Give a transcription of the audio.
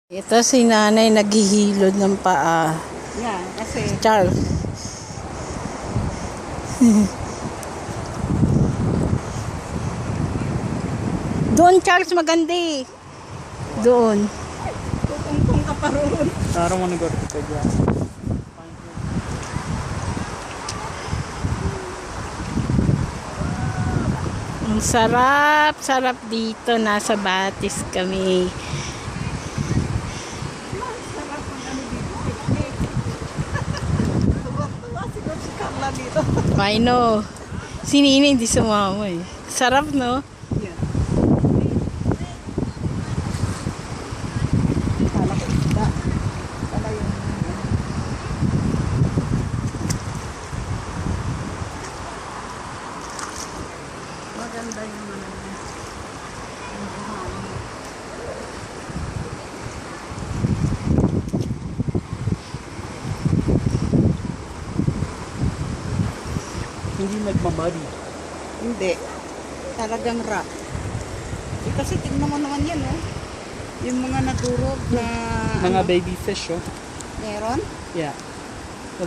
Ito si nanay naghihilod ng paa. Yan, kasi Charles. Doon Charles maganda eh. Doon. tutungtong ka pa roon. I don't want to go to the playground. Ang sarap, sarap dito. Nasa Batis kami. Sarap ang ano dito, picnic. Tuwa siguro si Carla dito. I know. Si Nini hindi sumama eh. Sarap no? Yan. Kala ko isda. Kala yung maganda yung ano niya. Yung buhangin. Hindi nagmamuddy. Hindi. Talagang rock. Eh, kasi tignan mo naman yan, oh. Yung mga nadurog na Mga ano, baby fish, oh. meron. Yeah.